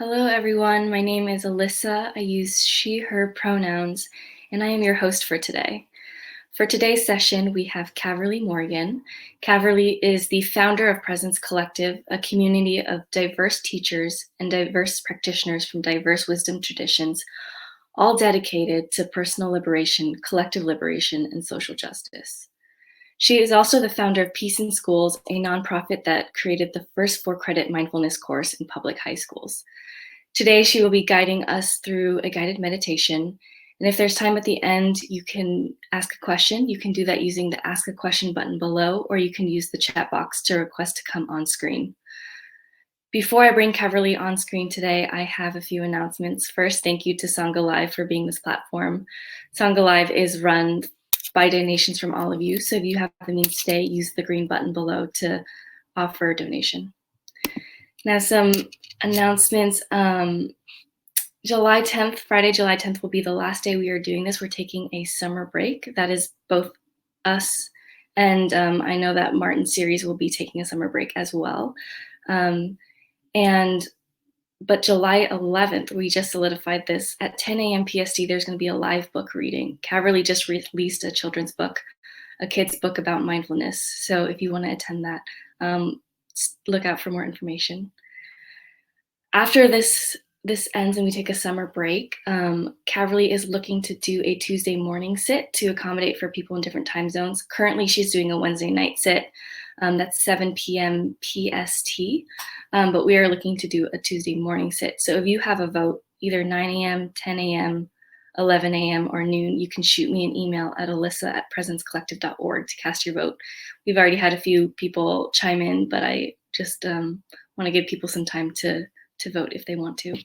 Hello, everyone. My name is Alyssa. I use she, her pronouns, and I am your host for today. For today's session, we have Caverly Morgan. Caverly is the founder of Presence Collective, a community of diverse teachers and diverse practitioners from diverse wisdom traditions, all dedicated to personal liberation, collective liberation, and social justice. She is also the founder of Peace in Schools, a nonprofit that created the first 4-credit mindfulness course in public high schools. Today, she will be guiding us through a guided meditation. And if there's time at the end, you can ask a question. You can do that using the Ask a Question button below, or you can use the chat box to request to come on screen. Before I bring Caverly on screen today, I have a few announcements. First, thank you to Sangha Live for being this platform. Sangha Live is run by donations from all of you. So if you have the means today, use the green button below to offer a donation. Now, some announcements. July 10th, Friday, July 10th will be the last day we are doing this. We're taking a summer break. That is both us and I know that Martin's series will be taking a summer break as well. But July 11th, we just solidified this. At 10 a.m. PST, there's going to be a live book reading. Caverly just released a children's book, a kid's book about mindfulness. So if you want to attend that, look out for more information. After this ends and we take a summer break, Caverly is looking to do a Tuesday morning sit to accommodate for people in different time zones. Currently, she's doing a Wednesday night sit. That's 7 p.m. PST, but we are looking to do a Tuesday morning sit. So if you have a vote, either 9 a.m., 10 a.m., 11 a.m., or noon, you can shoot me an email at alyssa@presencecollective.org to cast your vote. We've already had a few people chime in, but I just want to give people some time to vote if they want to.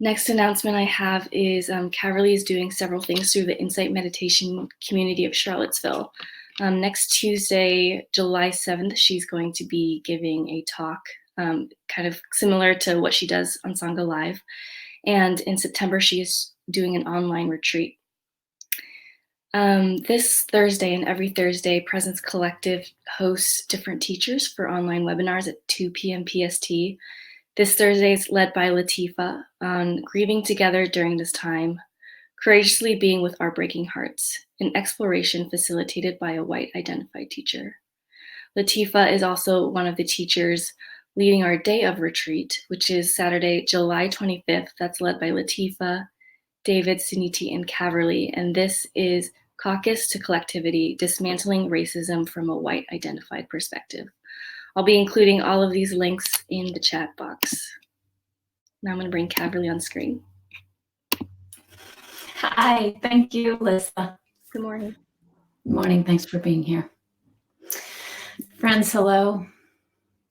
Next announcement I have is Caverly is doing several things through the Insight Meditation community of Charlottesville. Next Tuesday, July 7th, she's going to be giving a talk kind of similar to what she does on Sangha Live. And in September, she is doing an online retreat. This Thursday and every Thursday, Presence Collective hosts different teachers for online webinars at 2 p.m. PST. This Thursday is led by Latifa on grieving together during this time, courageously being with our breaking hearts, an exploration facilitated by a white identified teacher. Latifa is also one of the teachers leading our day of retreat, which is Saturday, July 25th. That's led by Latifa, David, Suniti, and Caverly. And this is Caucus to Collectivity, Dismantling Racism from a White Identified Perspective. I'll be including all of these links in the chat box. Now I'm going to bring Caverly on screen. Hi, thank you, Alyssa. Good morning. Good morning, thanks for being here. Friends, hello.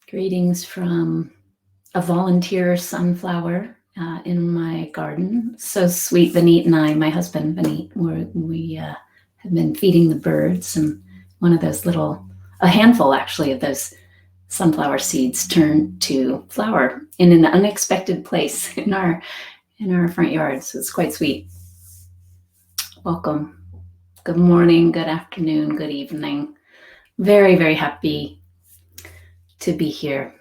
Greetings from a volunteer sunflower in my garden. So sweet, Vineet and I, my husband Vineet, we have been feeding the birds, and one of those a handful actually of those sunflower seeds turned to flower in an unexpected place in our front yard. So it's quite sweet. Welcome. Good morning, good afternoon, good evening. Very, very happy to be here.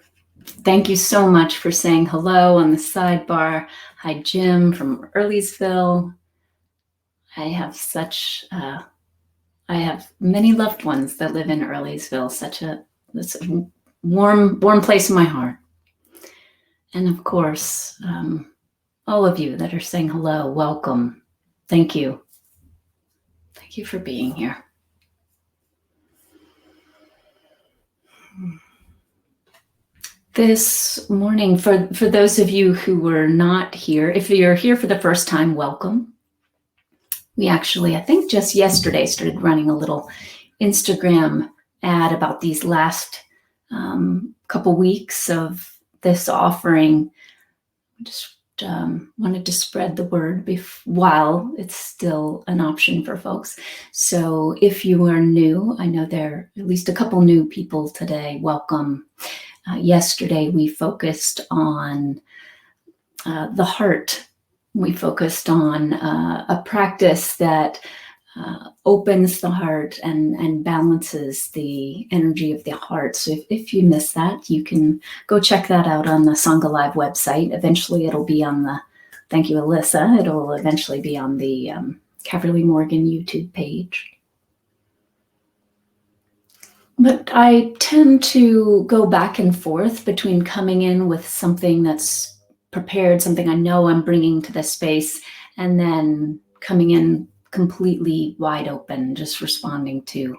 Thank you so much for saying hello on the sidebar. Hi, Jim from Earlysville. I have many loved ones that live in Earlysville. It's a warm place in my heart. And of course, all of you that are saying hello, welcome. Thank you. Thank you for being here. This morning, for those of you who were not here, if you're here for the first time, welcome. We actually, I think just yesterday, started running a little Instagram ad about these last couple weeks of this offering. Just wanted to spread the word while it's still an option for folks. So if you are new, I know there are at least a couple new people today. Welcome. Yesterday, we focused on the heart. We focused on a practice that opens the heart and balances the energy of the heart. So if you miss that, you can go check that out on the Sangha Live website. Eventually it'll be on the, thank you, Alyssa, it'll eventually be on the Caverly Morgan YouTube page. But I tend to go back and forth between coming in with something that's prepared, something I know I'm bringing to the space, and then coming in completely wide open, just responding to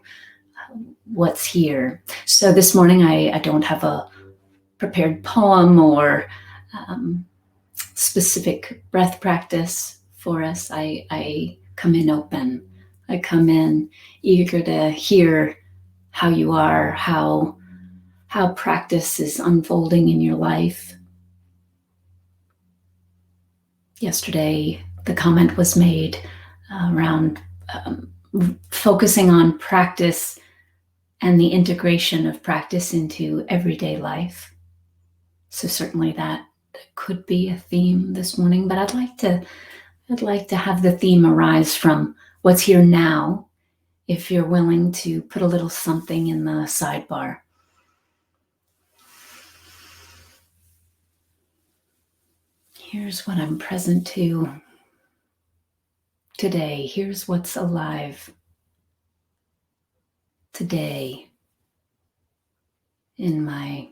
what's here. So this morning I don't have a prepared poem or specific breath practice for us. I come in open. I come in eager to hear how you are, how practice is unfolding in your life. Yesterday, the comment was made around focusing on practice and the integration of practice into everyday life. So certainly that could be a theme this morning, but I'd like to have the theme arise from what's here now, if you're willing to put a little something in the sidebar. Here's what I'm present to today. Here's what's alive today in my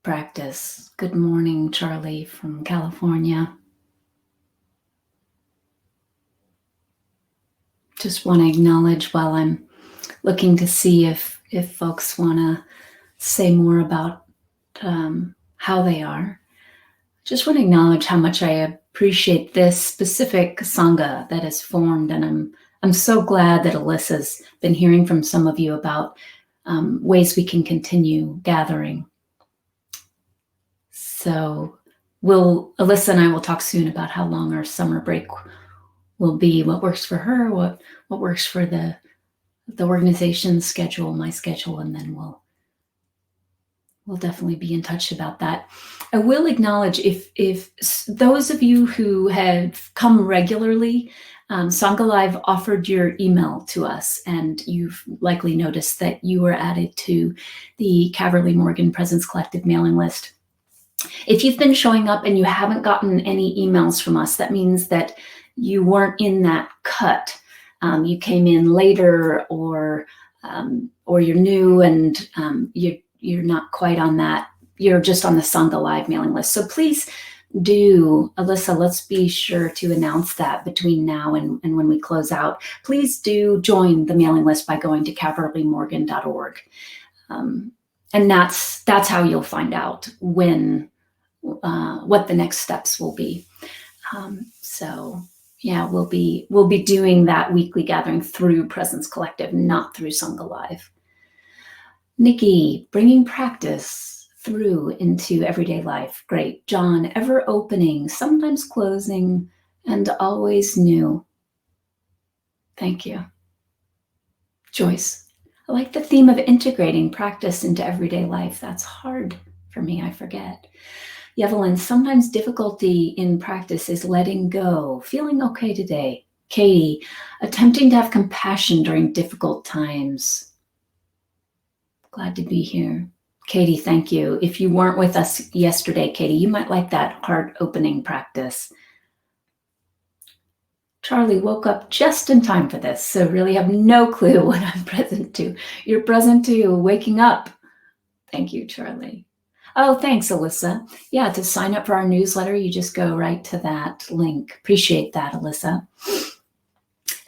practice. Good morning, Charlie from California. Just want to acknowledge while I'm looking to see if folks want to say more about how they are. Just want to acknowledge how much I appreciate this specific Sangha that has formed, and I'm so glad that Alyssa's been hearing from some of you about ways we can continue gathering. So Alyssa and I will talk soon about how long our summer break will be, what works for her, what works for the organization's schedule, my schedule, and then we'll definitely be in touch about that. I will acknowledge if those of you who have come regularly, Sangha Live offered your email to us, and you've likely noticed that you were added to the Caverly Morgan Presence Collective mailing list. If you've been showing up and you haven't gotten any emails from us, that means that you weren't in that cut. You came in later, or you're new and you're not quite on that. You're just on the Sangha Live mailing list. So please do, Alyssa, let's be sure to announce that between now and when we close out. Please do join the mailing list by going to caverlymorgan.org. And that's how you'll find out when what the next steps will be. So yeah, we'll be doing that weekly gathering through Presence Collective, not through Sangha Live. Nikki, bringing practice through into everyday life. Great. John, ever opening, sometimes closing, and always new. Thank you. Joyce, I like the theme of integrating practice into everyday life. That's hard for me, I forget. Evelyn, sometimes difficulty in practice is letting go, feeling okay today. Katie, attempting to have compassion during difficult times. Glad to be here. Katie, thank you. If you weren't with us yesterday, Katie, you might like that heart opening practice. Charlie woke up just in time for this, so really have no clue what I'm present to. You're present to waking up. Thank you, Charlie. Oh, thanks, Alyssa. Yeah, to sign up for our newsletter, you just go right to that link. Appreciate that, Alyssa.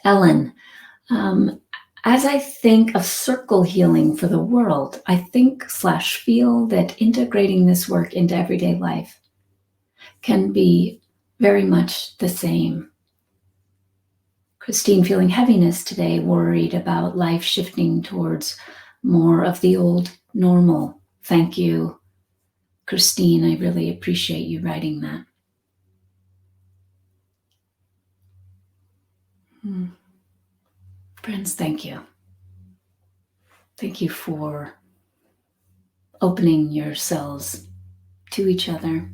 Ellen, as I think of circle healing for the world, I think/feel that integrating this work into everyday life can be very much the same. Christine, feeling heaviness today, worried about life shifting towards more of the old normal. Thank you, Christine. I really appreciate you writing that. Friends, thank you. Thank you for opening yourselves to each other,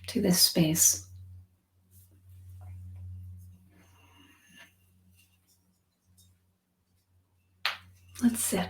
to this space. Let's sit.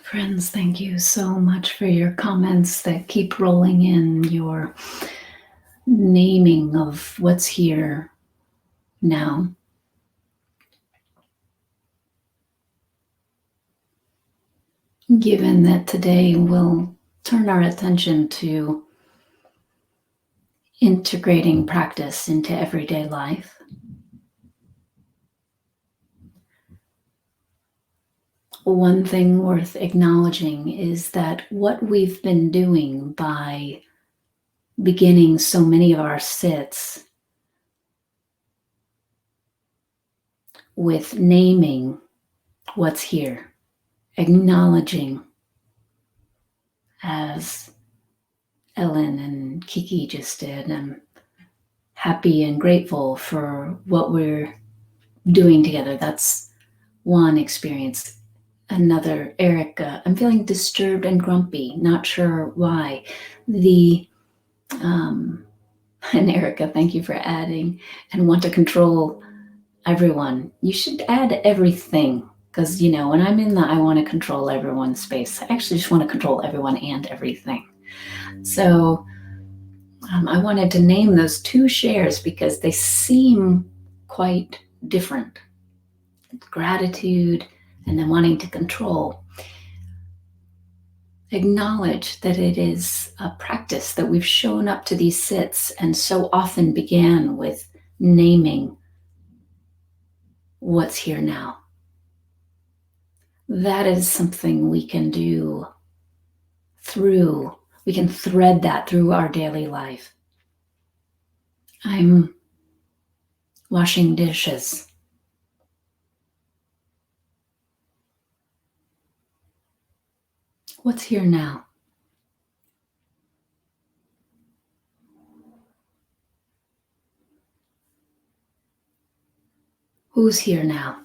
Friends, thank you so much for your comments that keep rolling in, your naming of what's here now. Given that today we'll turn our attention to integrating practice into everyday life, one thing worth acknowledging is that what we've been doing by beginning so many of our sits with naming what's here, acknowledging, as Ellen and Kiki just did, I'm happy and grateful for what we're doing together. That's one experience. Another, Erica, I'm feeling disturbed and grumpy, not sure why. And Erica, thank you for adding, and want to control everyone. You should add everything, because, when I'm in the I want to control everyone space, I actually just want to control everyone and everything. So I wanted to name those two shares because they seem quite different. Gratitude and then wanting to control. Acknowledge that it is a practice that we've shown up to these sits and so often began with naming what's here now. That is something we can do we can thread that through our daily life. I'm washing dishes. What's here now? Who's here now?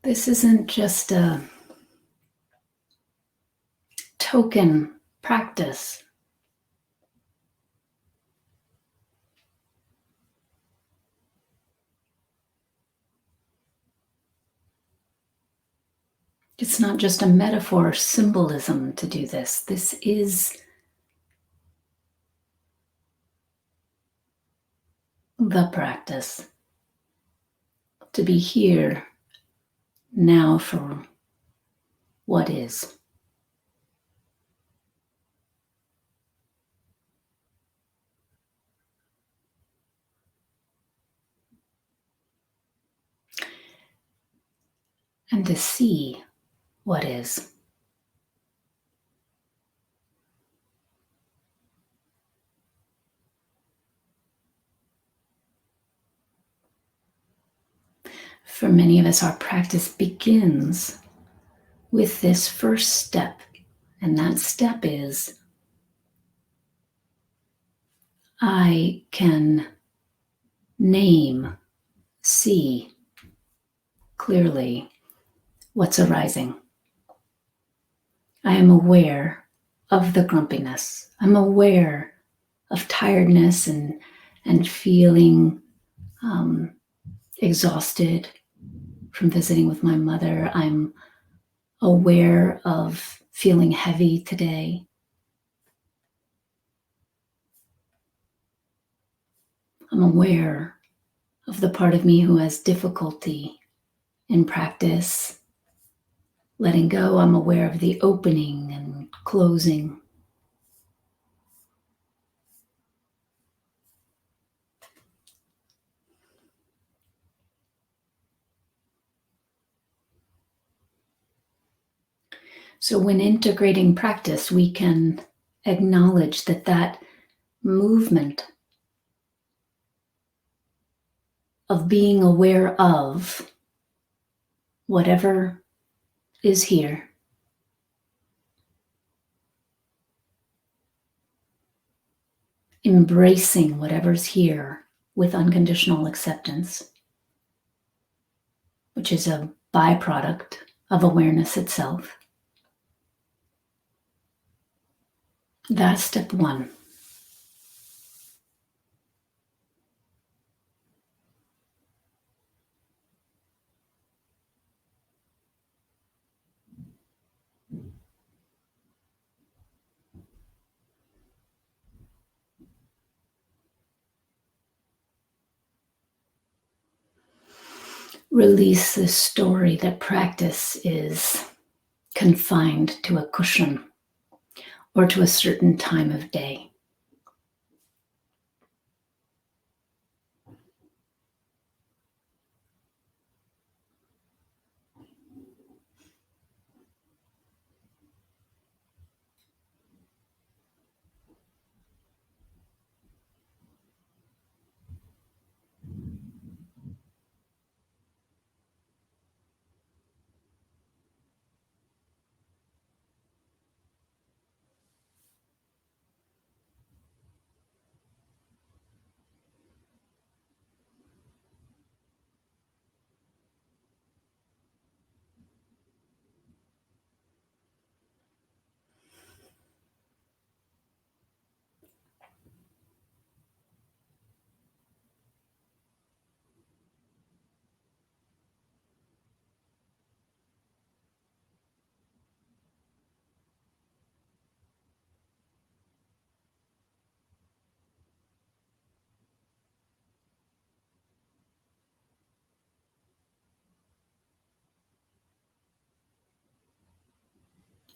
This isn't just a token practice. It's not just a metaphor or symbolism to do this. This is the practice. To be here now for what is. And to see what is. For many of us, our practice begins with this first step, and that step is I can name, see clearly what's arising. I am aware of the grumpiness. I'm aware of tiredness and feeling exhausted from visiting with my mother. I'm aware of feeling heavy today. I'm aware of the part of me who has difficulty in practice letting go. I'm aware of the opening and closing. So when integrating practice, we can acknowledge that movement of being aware of whatever is here, embracing whatever's here with unconditional acceptance, which is a byproduct of awareness itself. That's step one. Release this story that practice is confined to a cushion or to a certain time of day.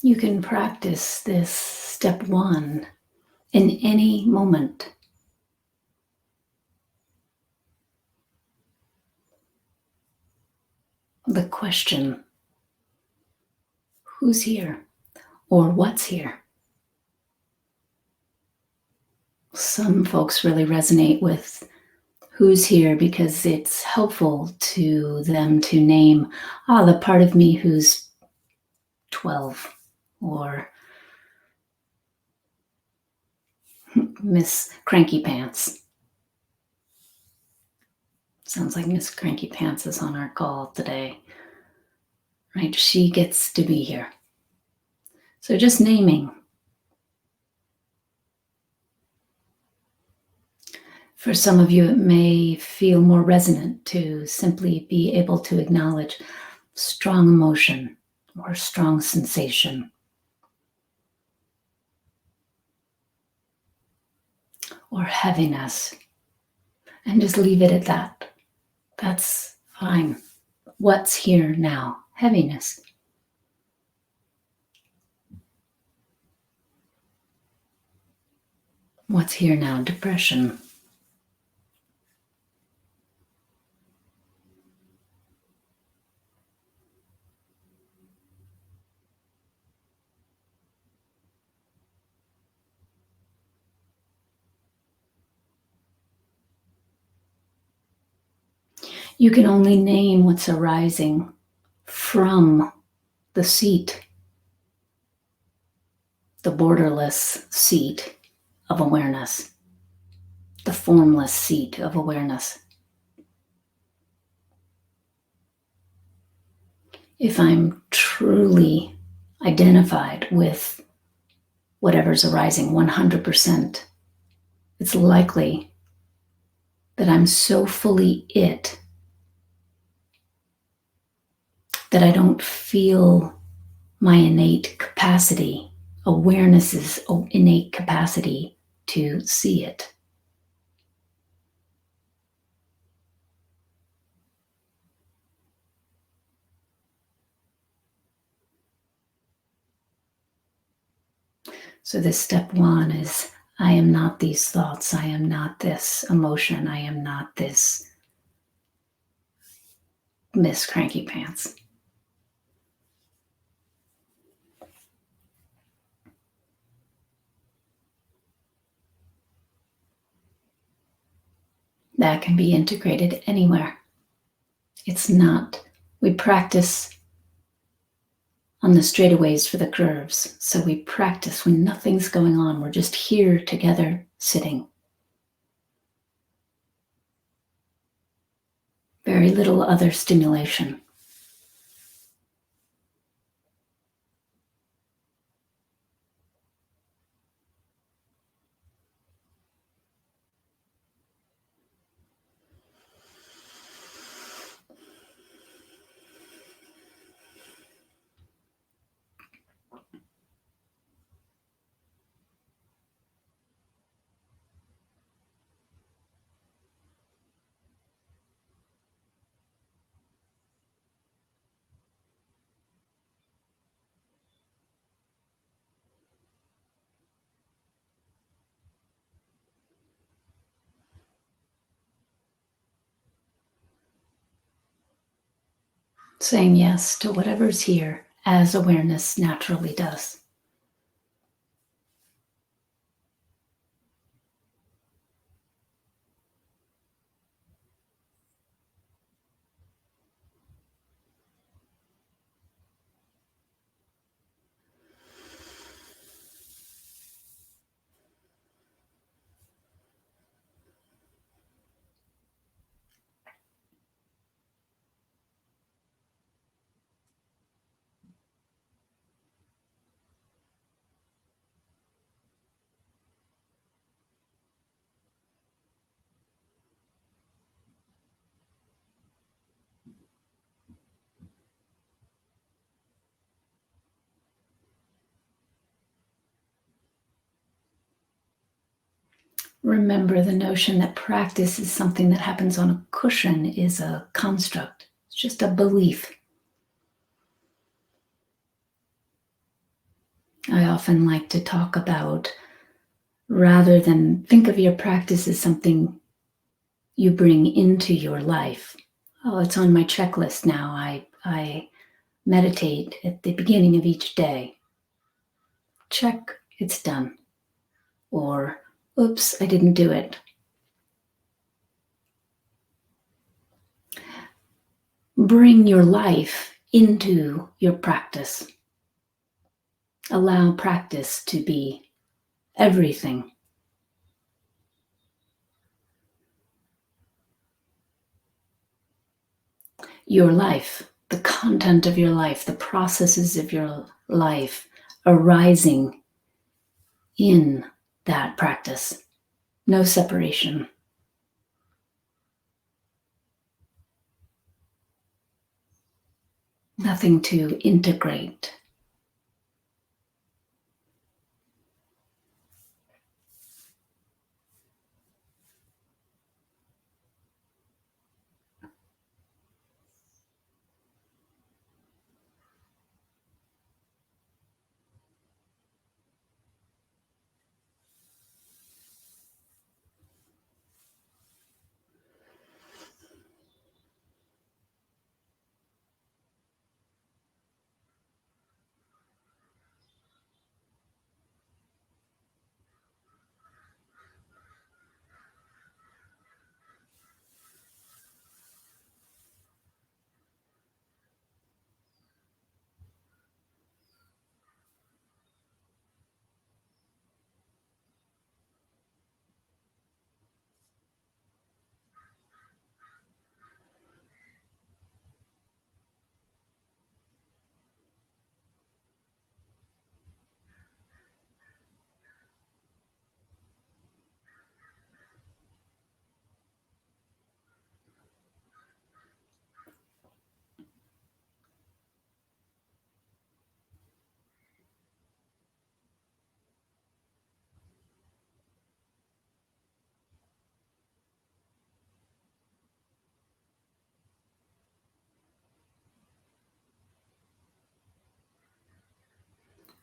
You can practice this step one in any moment. The question, who's here or what's here? Some folks really resonate with who's here because it's helpful to them to name, the part of me who's 12 or Miss Cranky Pants. Sounds like Miss Cranky Pants is on our call today, right? She gets to be here. So just naming. For some of you, it may feel more resonant to simply be able to acknowledge strong emotion or strong sensation or heaviness, and just leave it at that. That's fine. What's here now? Heaviness. What's here now? Depression. You can only name what's arising from the seat, the borderless seat of awareness, the formless seat of awareness. If I'm truly identified with whatever's arising 100%, it's likely that I'm so fully it that I don't feel my innate capacity, awareness's innate capacity to see it. So this step one is, I am not these thoughts. I am not this emotion. I am not this Miss Cranky Pants. That can be integrated anywhere. It's not, we practice on the straightaways for the curves. So we practice when nothing's going on. We're just here together, sitting. Very little other stimulation. Saying yes to whatever's here as awareness naturally does. Remember, the notion that practice is something that happens on a cushion is a construct. It's just a belief. I often like to talk about, rather than think of your practice as something you bring into your life. Oh, it's on my checklist now. I meditate at the beginning of each day. Check, it's done. Or, oops, I didn't do it. Bring your life into your practice. Allow practice to be everything. Your life, the content of your life, the processes of your life arising in that practice. No separation. Nothing to integrate.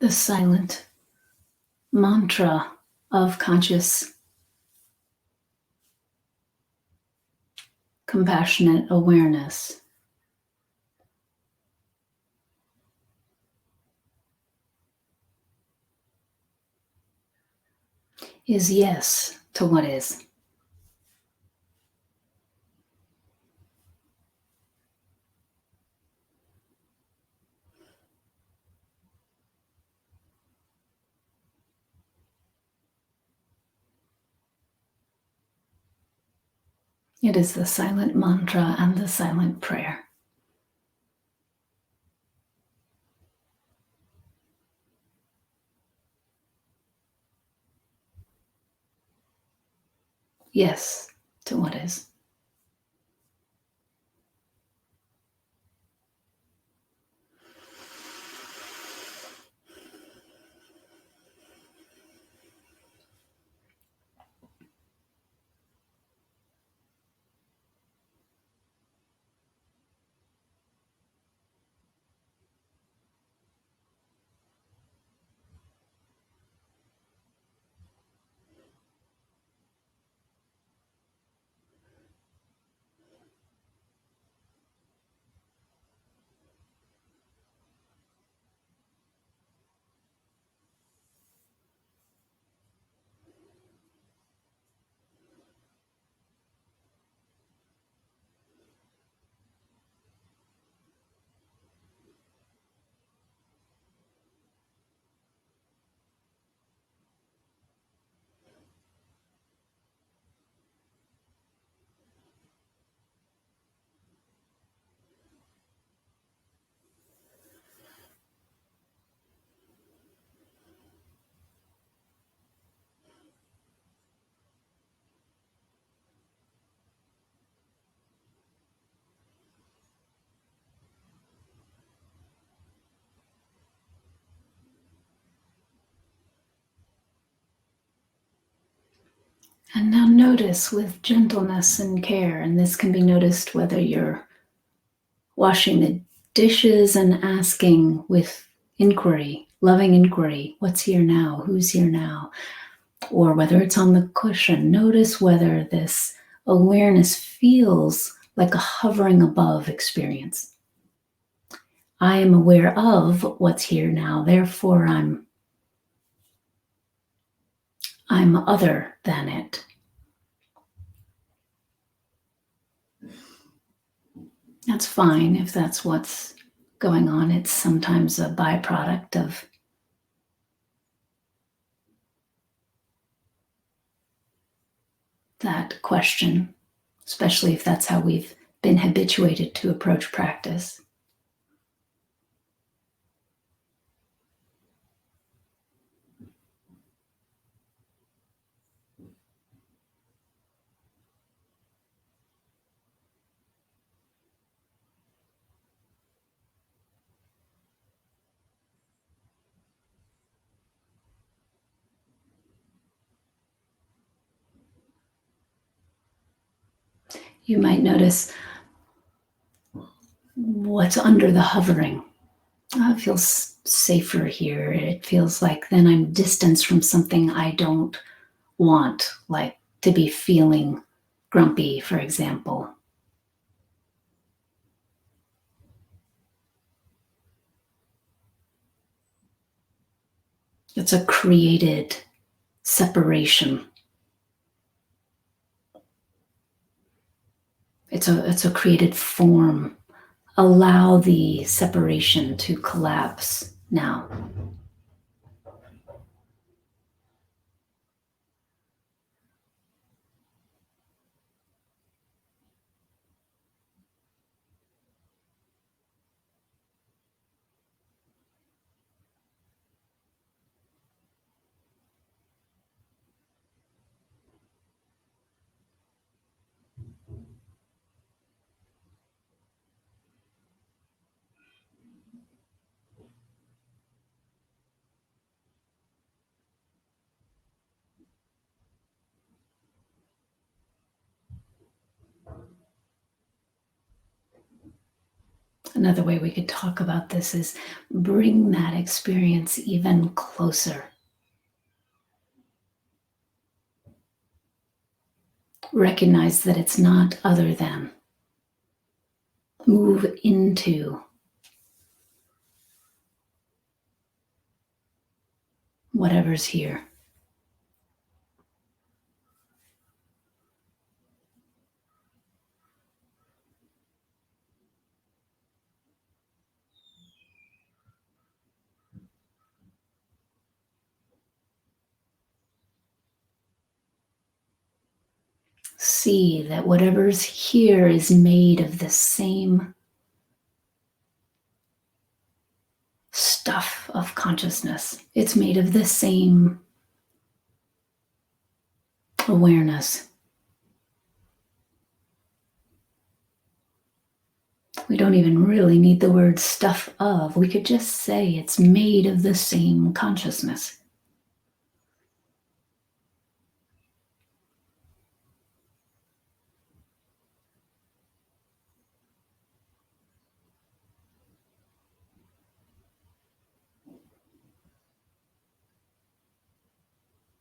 the silent mantra of conscious, compassionate awareness is yes to what is. It is the silent mantra and the silent prayer. Yes to what is. And now notice with gentleness and care, and this can be noticed whether you're washing the dishes and asking with inquiry, loving inquiry, what's here now? Who's here now? Or whether it's on the cushion, notice whether this awareness feels like a hovering above experience. I am aware of what's here now, therefore I'm other than it. That's fine if that's what's going on. It's sometimes a byproduct of that question, especially if that's how we've been habituated to approach practice. You might notice what's under the hovering. Oh, it feels safer here. It feels like then I'm distanced from something I don't want, like to be feeling grumpy, for example. It's a created separation. It's a created form. Allow the separation to collapse now. Another way we could talk about this is bring that experience even closer. Recognize that it's not other than. Move into whatever's here. See that whatever's here is made of the same stuff of consciousness. It's made of the same awareness. We don't even really need the word stuff of. We could just say it's made of the same consciousness.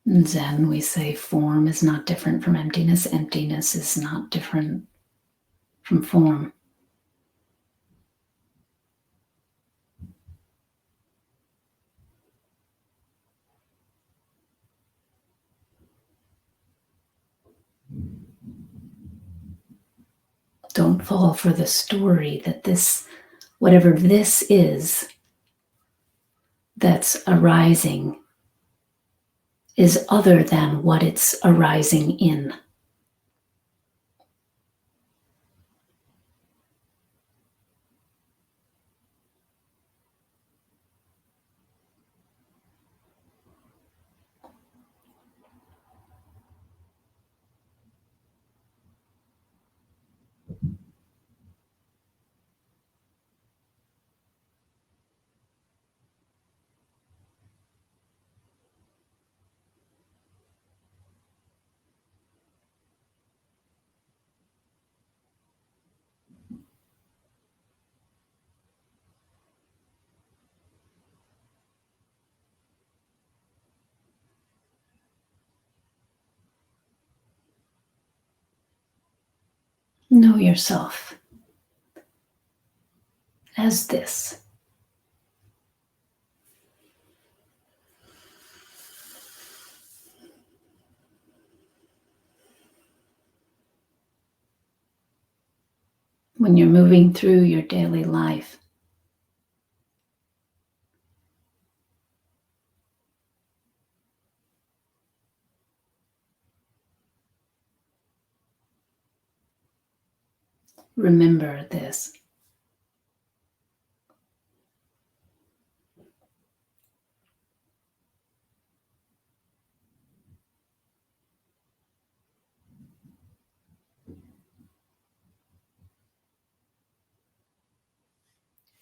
In Zen, we say form is not different from emptiness. Emptiness is not different from form. Don't fall for the story that this, whatever this is that's arising, is other than what it's arising in. Know yourself as this. When you're moving through your daily life, remember this.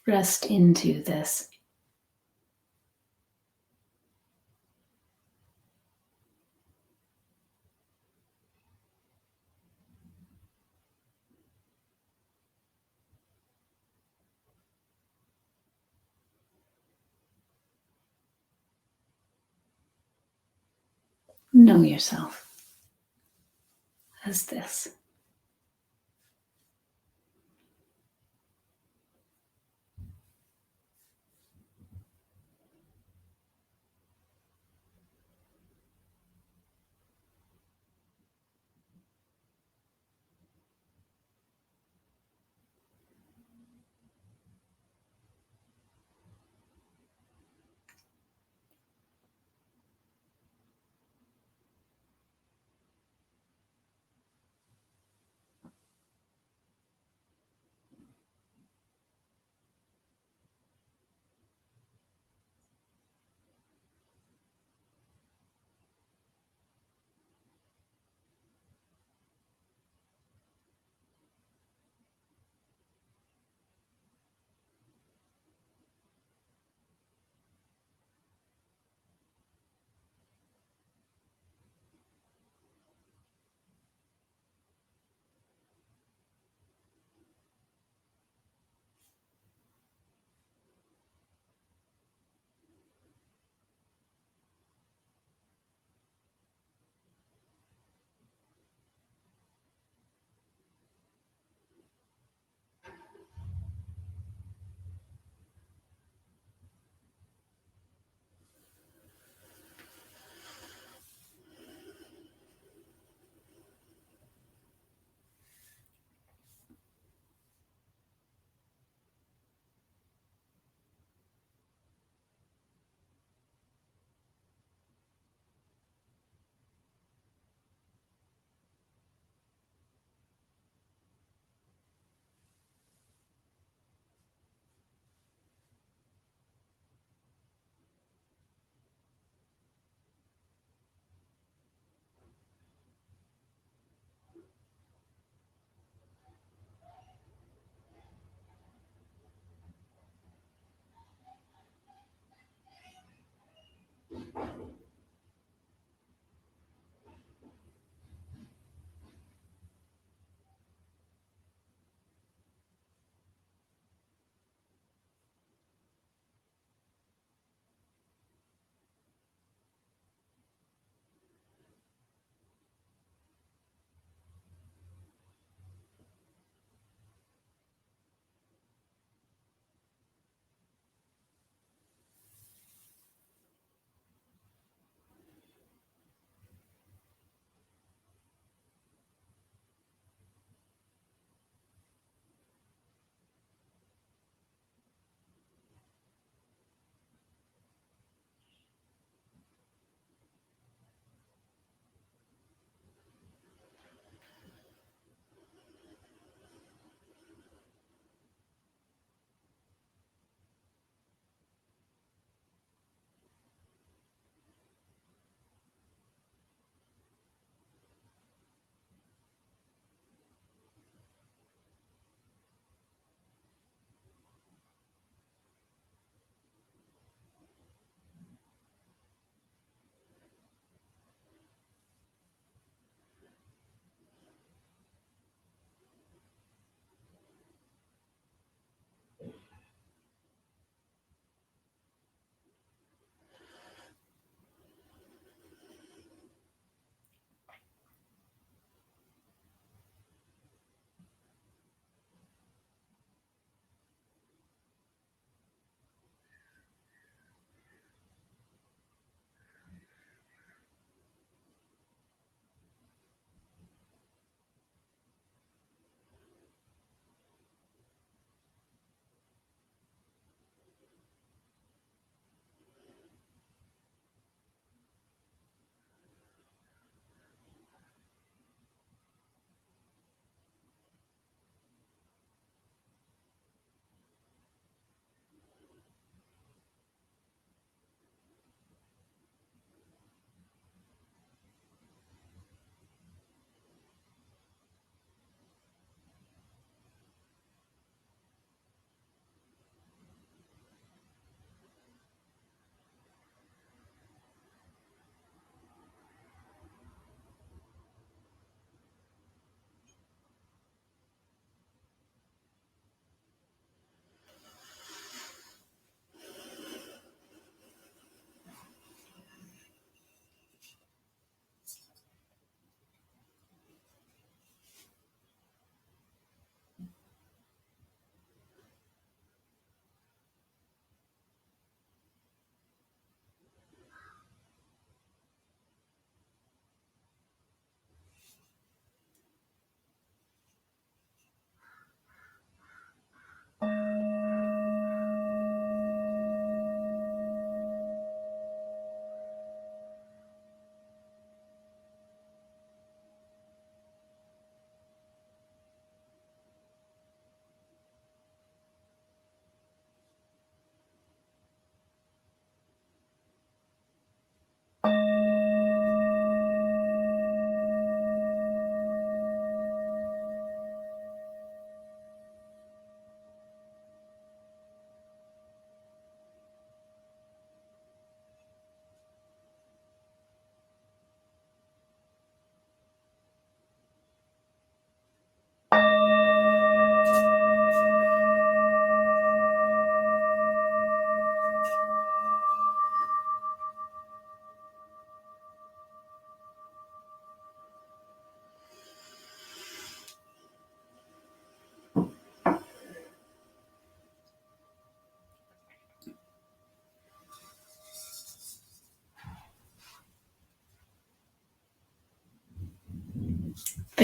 Rest into this. Know yourself as this.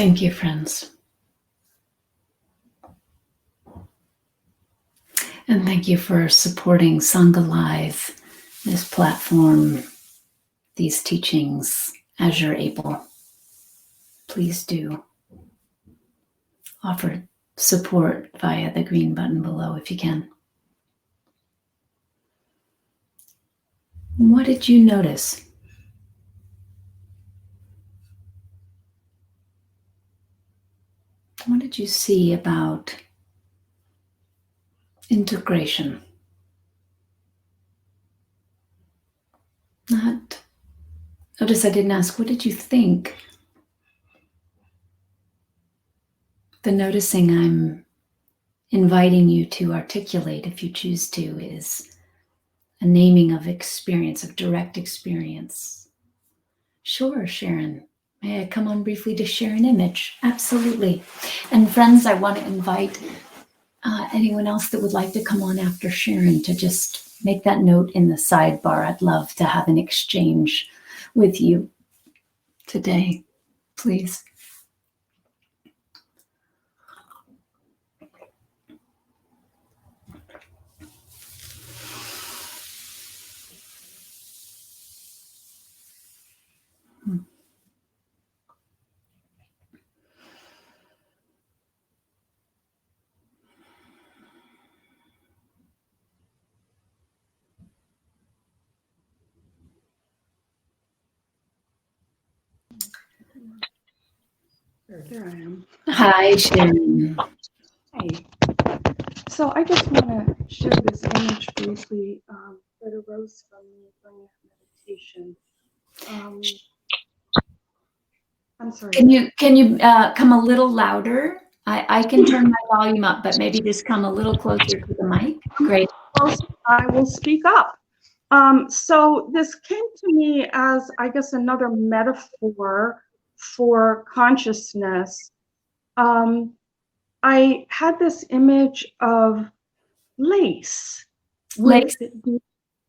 Thank you, friends. And thank you for supporting Sangha Live, this platform, these teachings, as you're able. Please do offer support via the green button below if you can. What did you notice? What did you see about integration? Notice I didn't ask, what did you think? The noticing I'm inviting you to articulate, if you choose to, is a naming of experience, of direct experience. Sure, Sharon. May I come on briefly to share an image? Absolutely. And friends, I want to invite anyone else that would like to come on after Sharon to just make that note in the sidebar. I'd love to have an exchange with you today, please. There I am. Hi, Sharon. Hey. So I just want to share this image briefly that arose from me during meditation. I'm sorry. Can you come a little louder? I can turn my volume up, but maybe just come a little closer to the mic. Great. I will speak up. So this came to me as, I guess, another metaphor for consciousness. I had this image of lace. Lace?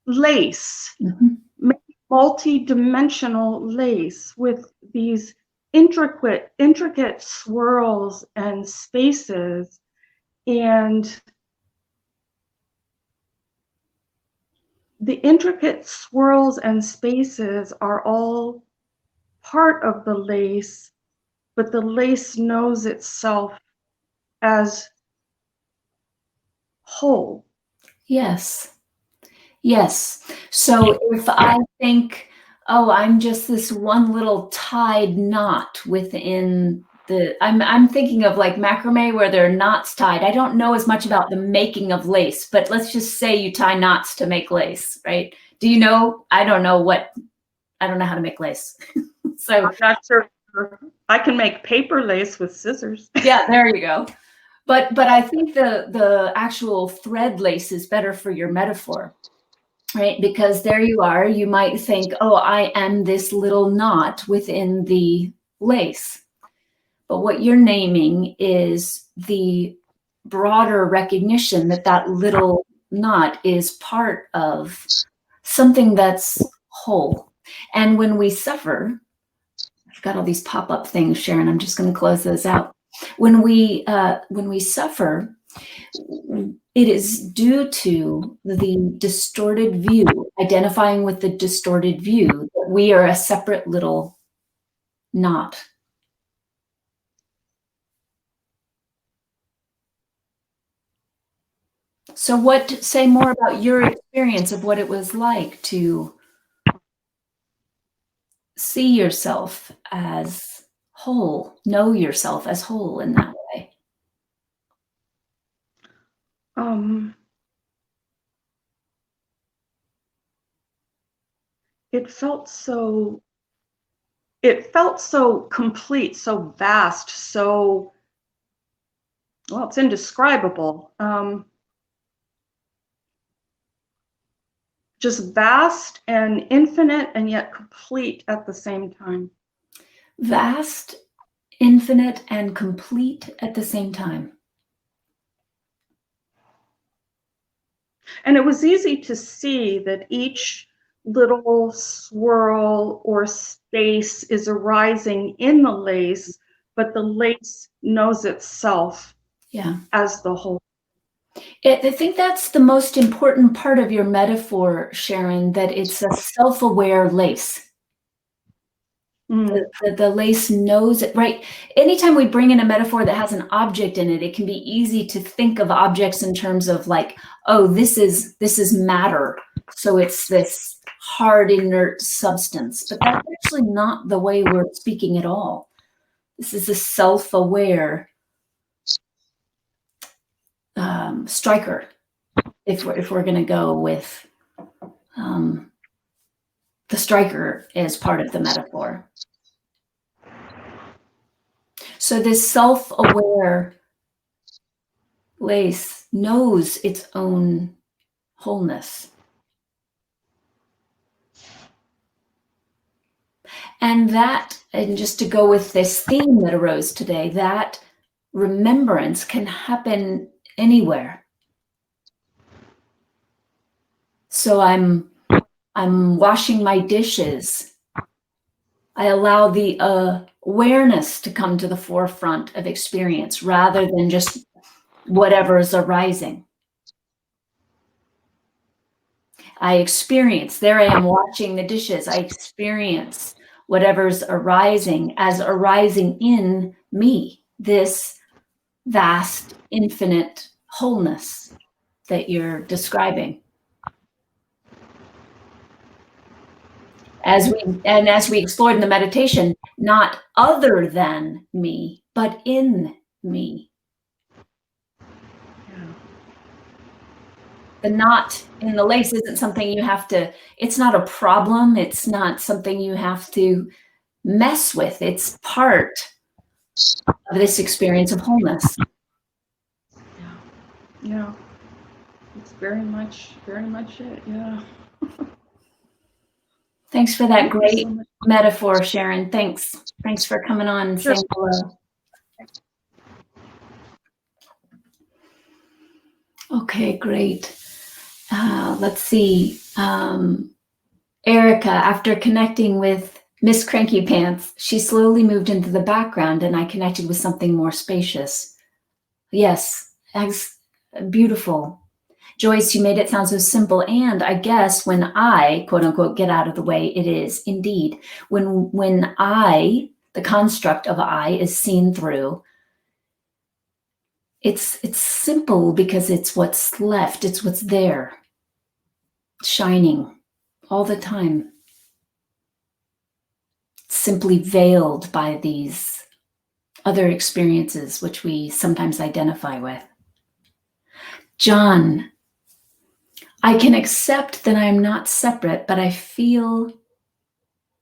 Lace. Mm-hmm. Multi-dimensional lace with these intricate swirls and spaces, and the intricate swirls and spaces are all part of the lace, but the lace knows itself as whole. Yes. Yes. So if I think, oh, I'm just this one little tied knot within I'm thinking of like macrame where there are knots tied. I don't know as much about the making of lace, but let's just say you tie knots to make lace, right? Do you know? I don't know how to make lace. So I'm not sure. I can make paper lace with scissors. Yeah, there you go. But I think the actual thread lace is better for your metaphor, right? Because there you are, you might think, oh, I am this little knot within the lace. But what you're naming is the broader recognition that that little knot is part of something that's whole. And when we suffer, I've got all these pop-up things, Sharon, I'm just going to close those out. When we suffer, it is due to the distorted view, identifying with the distorted view that we are a separate little knot. So say more about your experience of what it was like to see yourself as whole, know yourself as whole in that way. It felt so complete, so vast, so, well, it's indescribable. Just vast and infinite and yet complete at the same time. Vast, infinite, and complete at the same time. And it was easy to see that each little swirl or space is arising in the lace but the lace knows itself as the whole. I think that's the most important part of your metaphor, Sharon, that it's a self-aware lace. The lace knows it, right? Anytime we bring in a metaphor that has an object in it, it can be easy to think of objects in terms of like, oh, this is matter. So it's this hard, inert substance. But that's actually not the way we're speaking at all. This is a self-aware striker, if we're going to go with the striker as part of the metaphor. So this self-aware lace knows its own wholeness. And just to go with this theme that arose today, that remembrance can happen anywhere. So I'm washing my dishes. I allow the awareness to come to the forefront of experience rather than just whatever is arising. I experience, there I am washing the dishes. I experience whatever's arising as arising in me, this vast, infinite wholeness that you're describing. As we explored in the meditation, not other than me, but in me. The knot in the lace isn't something you have to, it's not a problem. It's not something you have to mess with. It's part of this experience of wholeness. Yeah. It's very much it. Yeah. Thanks for that great metaphor, Sharon. Thanks for coming on and saying hello. Okay, great. Let's see. Erica, after connecting with Miss Cranky Pants, she slowly moved into the background and I connected with something more spacious. Yes, beautiful. Joyce, you made it sound so simple. And I guess when I, quote unquote, get out of the way, it is indeed. When I, the construct of I, is seen through, it's simple because it's what's left. It's what's there, shining all the time. Simply veiled by these other experiences, which we sometimes identify with. John, I can accept that I'm not separate, but I feel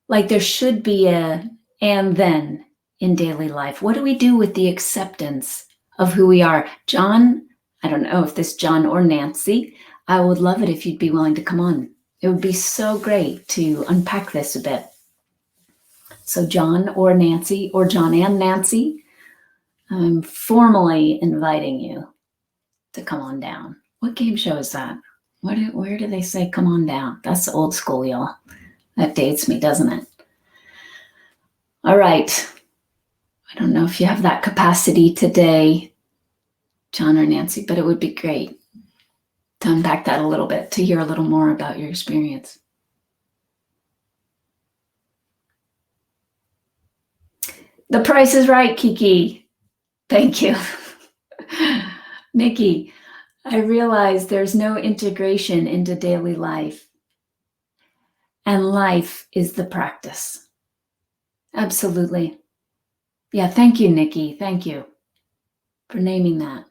like there should be a and then in daily life. What do we do with the acceptance of who we are? John, I don't know if this John or Nancy, I would love it if you'd be willing to come on. It would be so great to unpack this a bit. So John or Nancy, or John and Nancy, I'm formally inviting you to come on down. What game show is that? Where do they say come on down? That's old school, y'all. That dates me, doesn't it? All right. I don't know if you have that capacity today, John or Nancy, but it would be great to unpack that a little bit, to hear a little more about your experience. The price is right, Kiki. Thank you. Nikki, I realize there's no integration into daily life. And life is the practice. Absolutely. Yeah, thank you, Nikki. Thank you for naming that.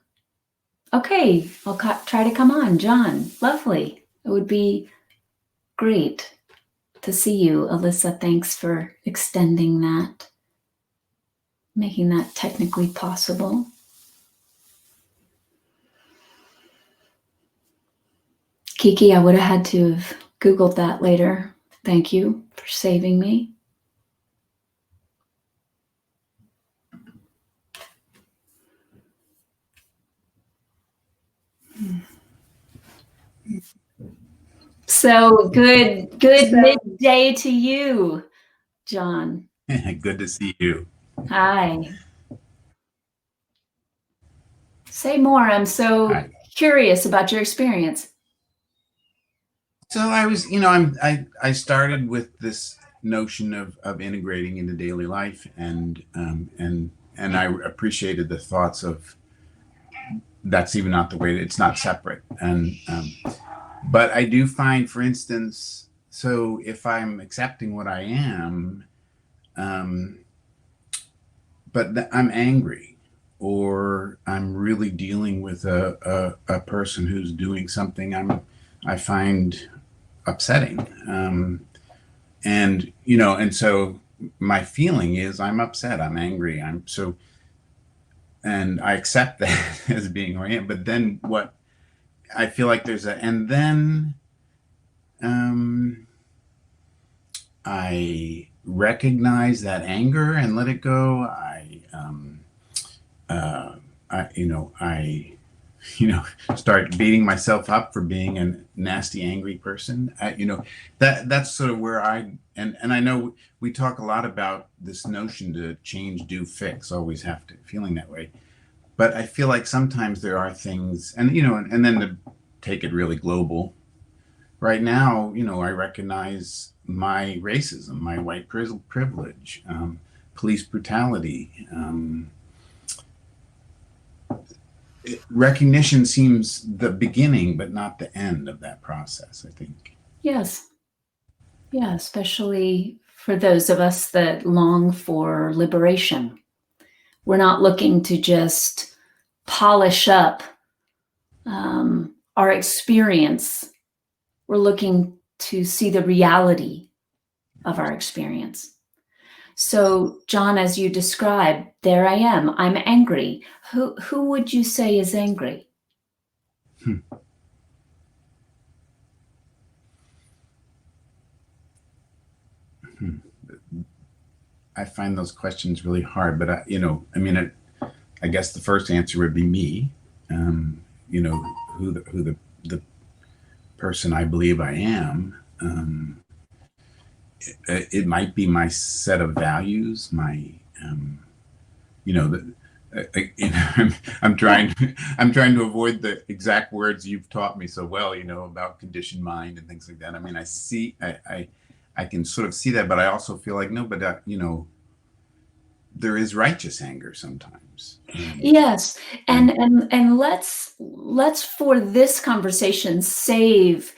Okay, I'll try to come on. John, lovely. It would be great to see you. Alyssa, thanks for extending that, making that technically possible. Kiki, I would have had to have Googled that later. Thank you for saving me. So good midday to you, John. Good to see you. Hi. Say more. I'm so Hi. curious about your experience. So I was, I started with this notion of integrating into daily life, and I appreciated the thoughts of that's even not the way, it's not separate. And but I do find, for instance, so if I'm accepting what I am, but I'm angry, or I'm really dealing with a person who's doing something I find upsetting, and so my feeling is I'm upset, I'm angry, and I accept that as being who I am. But then what I feel like and then I recognize that anger and let it go. I start beating myself up for being a nasty, angry person. That's sort of where and I know we talk a lot about this notion to change, do, fix, always have to, feeling that way. But I feel like sometimes there are things, and then to take it really global, right now, I recognize my racism, my white privilege, police brutality. Recognition seems the beginning, but not the end of that process, I think. Yes. Yeah, especially for those of us that long for liberation. We're not looking to just polish up our experience. We're looking to see the reality of our experience. So, John, as you described, there I am. I'm angry. Who would you say is angry? I find those questions really hard, but I guess the first answer would be me. Who the person I believe I am. It might be my set of values, my I'm trying to avoid the exact words you've taught me so well, about conditioned mind and things like that. I mean, I can sort of see that, but I also feel like no, but there is righteous anger sometimes. Yes, and let's for this conversation save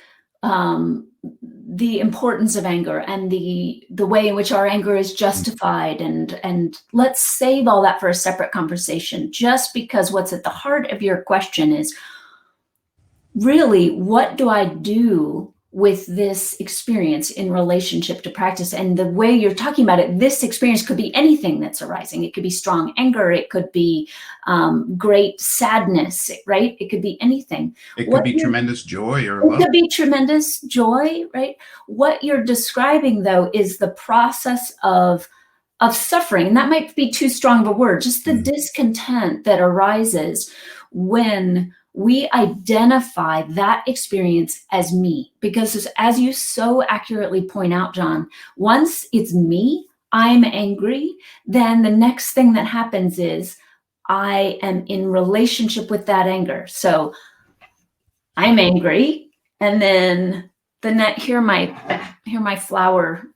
the importance of anger and the way in which our anger is justified, and let's save all that for a separate conversation, just because what's at the heart of your question is really, what do I do with this experience in relationship to practice? And the way you're talking about it, this experience could be anything that's arising. It could be strong anger. It could be great sadness, right? It could be anything. It could be tremendous joy or love. It could be tremendous joy, right? What you're describing, though, is the process of suffering. And that might be too strong of a word, just the discontent that arises when we identify that experience as me. Because as you so accurately point out, John, once it's me, I'm angry, then the next thing that happens is I am in relationship with that anger. So I'm angry, and then here are my flower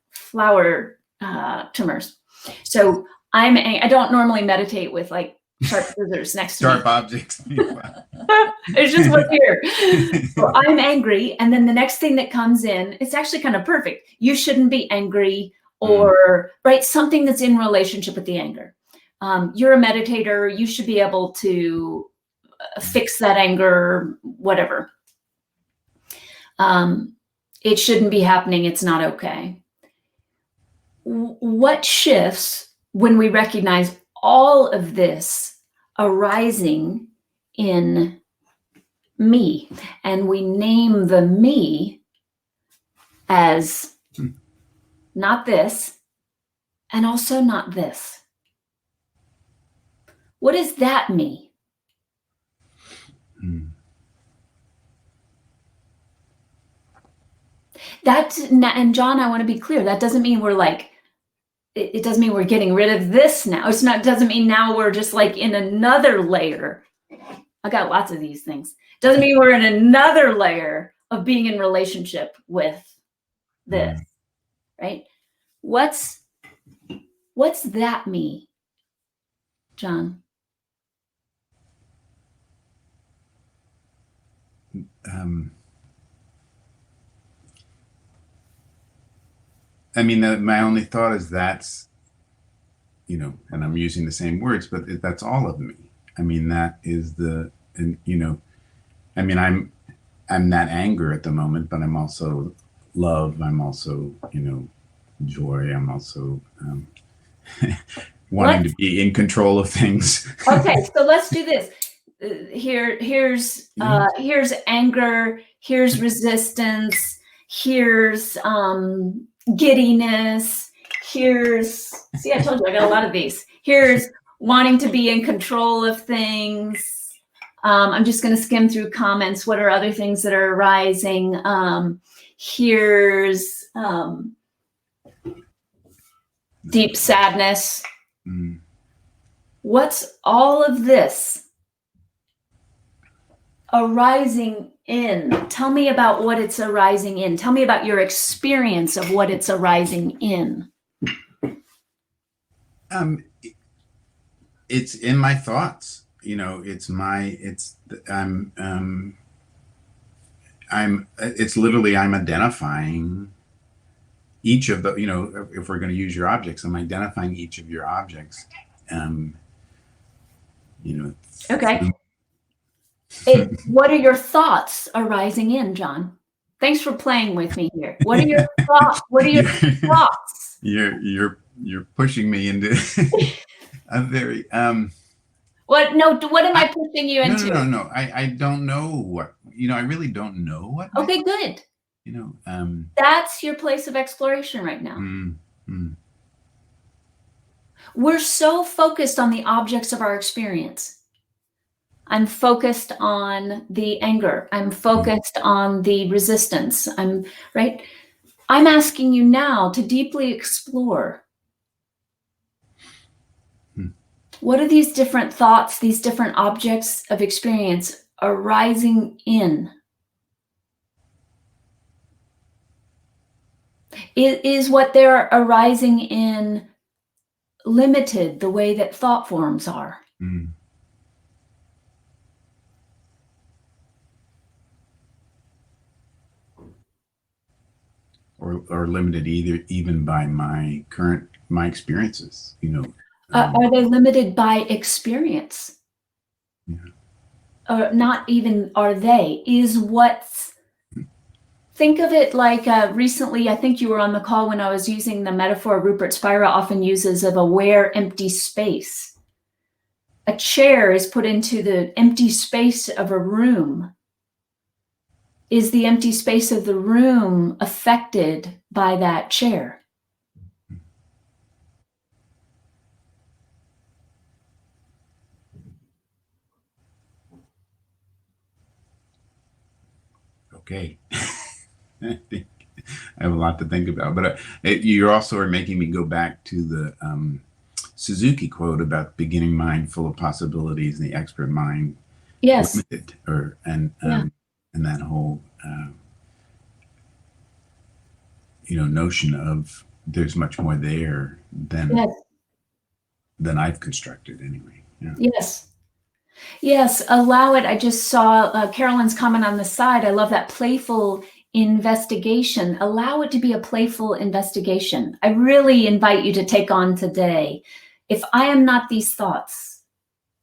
tumors. So I don't normally meditate with like sharp scissors next to me. Sharp objects. It's just what's here. So I'm angry, and then the next thing that comes in, it's actually kind of perfect. You shouldn't be angry, or right, something that's in relationship with the anger. You're a meditator. You should be able to fix that anger, whatever. It shouldn't be happening. It's not okay. What shifts when we recognize all of this arising in me, and we name the me as not this, and also not this? What is that me? And John, I want to be clear, that doesn't mean we're like, it doesn't mean we're getting rid of this now. It doesn't mean now we're just like in another layer I got lots of these things. Doesn't mean we're in another layer of being in relationship with this, right? What's that me, John? I mean, my only thought is that's, you know, and I'm using the same words, but that's all of me. I mean, that is and you know, I mean, I'm that anger at the moment, but I'm also love. I'm also, you know, joy. I'm also wanting to be in control of things. Okay, so let's do this. Here's anger. Here's resistance. Here's giddiness. See, I told you I got a lot of these. Here's wanting to be in control of things. I'm just going to skim through comments. What are other things that are arising? Here's deep sadness. What's all of this arising in? Tell me about what it's arising in. Tell me about your experience of what it's arising in. It's in my thoughts. You know, it's literally, I'm identifying each of the, you know, if we're going to use your objects, I'm identifying each of your objects. You know. Okay. What are your thoughts arising in, John? Thanks for playing with me here. What are your thoughts? What are your thoughts? You're pushing me into a very What am I pushing you into? No. I don't know what, you know, I really don't know what. Okay, good. You know, that's your place of exploration right now. We're so focused on the objects of our experience. I'm focused on the anger. I'm focused on the resistance. I'm asking you now to deeply explore. What are these different thoughts, these different objects of experience arising in? Is what they're arising in limited the way that thought forms are? Or limited even by my experiences, you know. Are they limited by experience? Yeah. Or not even are they? Think of it like recently, I think you were on the call when I was using the metaphor Rupert Spira often uses of a where empty space. A chair is put into the empty space of a room. Is the empty space of the room affected by that chair? Okay. I think I have a lot to think about, but you also are making me go back to the Suzuki quote about beginning mind full of possibilities and the expert mind limited, and that whole you know, notion of there's much more there than I've constructed anyway. Yes, allow it. I just saw Carolyn's comment on the side. I love that playful investigation. Allow it to be a playful investigation. I really invite you to take on today. If I am not these thoughts,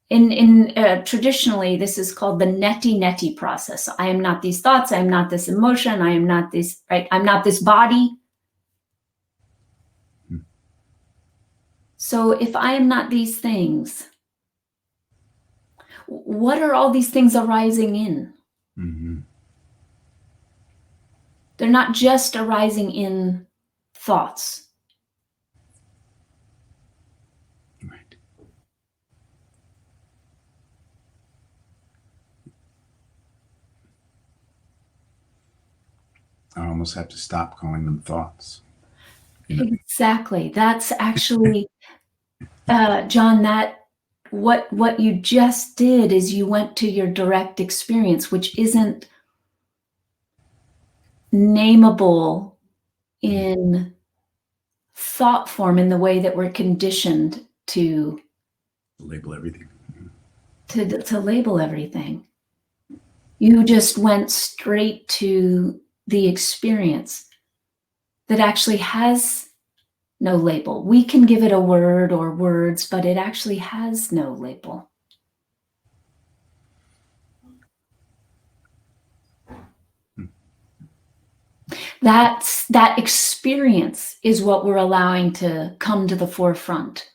in traditionally, this is called the neti process. I am not these thoughts. I am not this emotion. I am not this, right? I'm not this body. So if I am not these things, what are all these things arising in? They're not just arising in thoughts. Right. I almost have to stop calling them thoughts. You know? Exactly. That's actually, John, that what you just did is you went to your direct experience, which isn't nameable in thought form in the way that we're conditioned to label everything. to label everything. You just went straight to the experience that actually has no label. We can give it a word or words, but it actually has no label. That experience is what we're allowing to come to the forefront.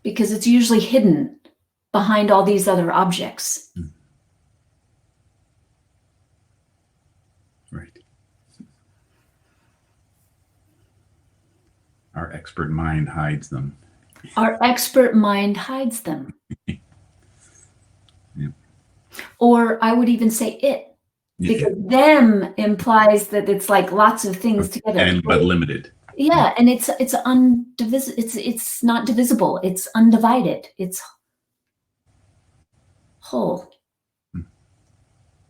Because it's usually hidden behind all these other objects. Right. Our expert mind hides them. Our expert mind hides them. Yeah. Or I would even say it, because them implies that it's like lots of things together. But limited. Yeah, and it's not divisible. It's undivided. It's whole.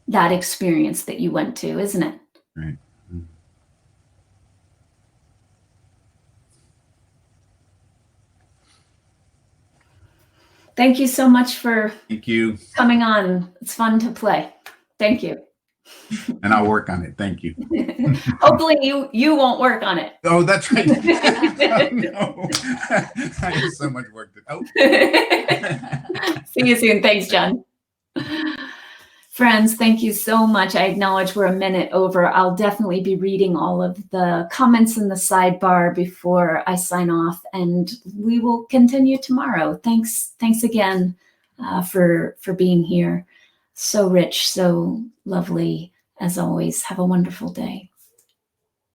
That experience that you went to, isn't it? Right. Thank you so much for Thank you. coming on. It's fun to play. Thank you. And I'll work on it. Thank you. Hopefully you won't work on it. Oh, that's right. Oh, no. I have so much work to do. See you soon. Thanks, John. Friends, thank you so much. I acknowledge we're a minute over. I'll definitely be reading all of the comments in the sidebar before I sign off, and we will continue tomorrow. Thanks again for being here. So rich, so lovely, as always. Have a wonderful day.